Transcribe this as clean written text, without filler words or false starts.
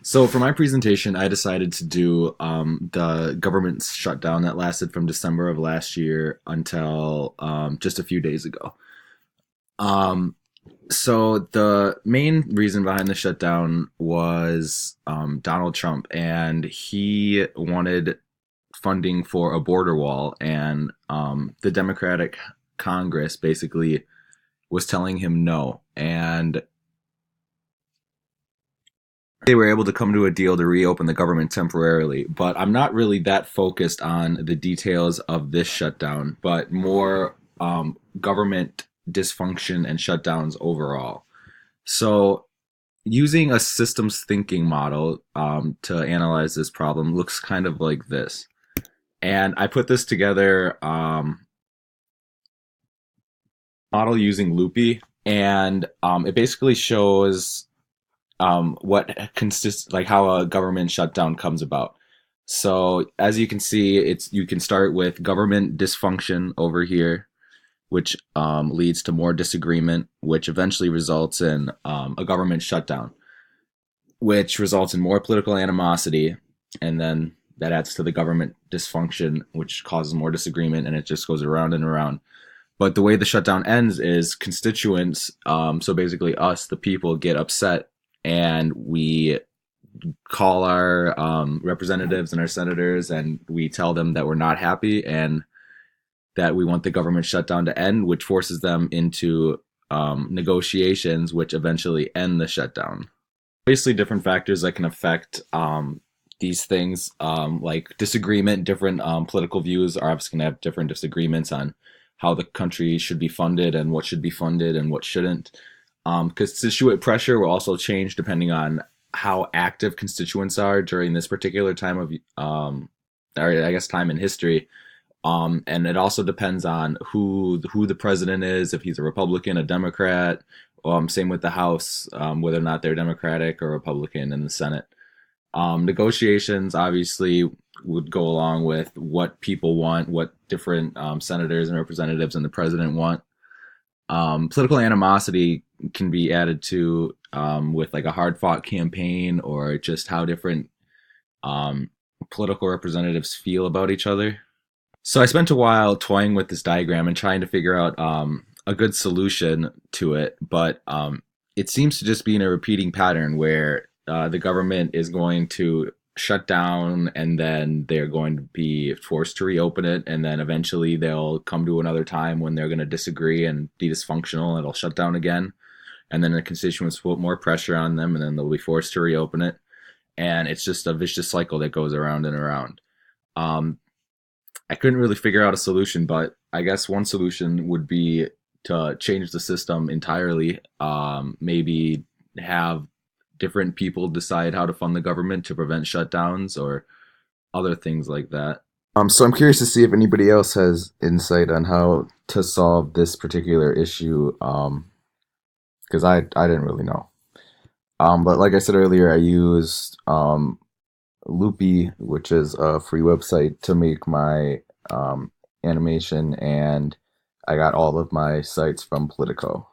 So for my presentation, I decided to do the government shutdown that lasted from December of last year until just a few days ago. Um, so the main reason behind the shutdown was Donald Trump, and he wanted funding for a border wall, and the Democratic Congress basically was telling him no, and they were able to come to a deal to reopen the government temporarily. But I'm not really that focused on the details of this shutdown, but more government dysfunction and shutdowns overall. So, using a systems thinking model to analyze this problem looks kind of like this. And I put this together model using Loopy, and it basically shows what consists like how a government shutdown comes about. So as you can see, it's you can start with government dysfunction over here, which leads to more disagreement, which eventually results in a government shutdown, which results in more political animosity, and then that adds to the government dysfunction, which causes more disagreement, and it just goes around and around. But the way the shutdown ends is constituents, so basically us, the people, get upset, and we call our representatives and our senators, and we tell them that we're not happy and that we want the government shutdown to end, which forces them into negotiations, which eventually end the shutdown. Obviously, different factors that can affect these things, like disagreement, different political views are obviously going to have different disagreements on how the country should be funded and what should be funded and what shouldn't. Constituent pressure will also change depending on how active constituents are during this particular time of, or I guess, time in history. And it also depends on who the president is, if he's a Republican, a Democrat. Same with the House, whether or not they're Democratic or Republican in the Senate. Negotiations obviously would go along with what people want, what different senators and representatives and the president want. Political animosity can be added to with like a hard fought campaign or just how different um, political representatives feel about each other. So I spent a while toying with this diagram and trying to figure out a good solution to it, but it seems to just be in a repeating pattern where the government is going to shut down and then they're going to be forced to reopen it, and then eventually they'll come to another time when they're going to disagree and be dysfunctional and it'll shut down again, and then the constituents put more pressure on them and then they'll be forced to reopen it, and it's just a vicious cycle that goes around and around. um, I couldn't really figure out a solution, but I guess one solution would be to change the system entirely. Maybe have different people decide how to fund the government to prevent shutdowns or other things like that. So I'm curious to see if anybody else has insight on how to solve this particular issue. Because I didn't really know. But like I said earlier, I used Loopy, which is a free website, to make my animation, and I got all of my sites from Politico.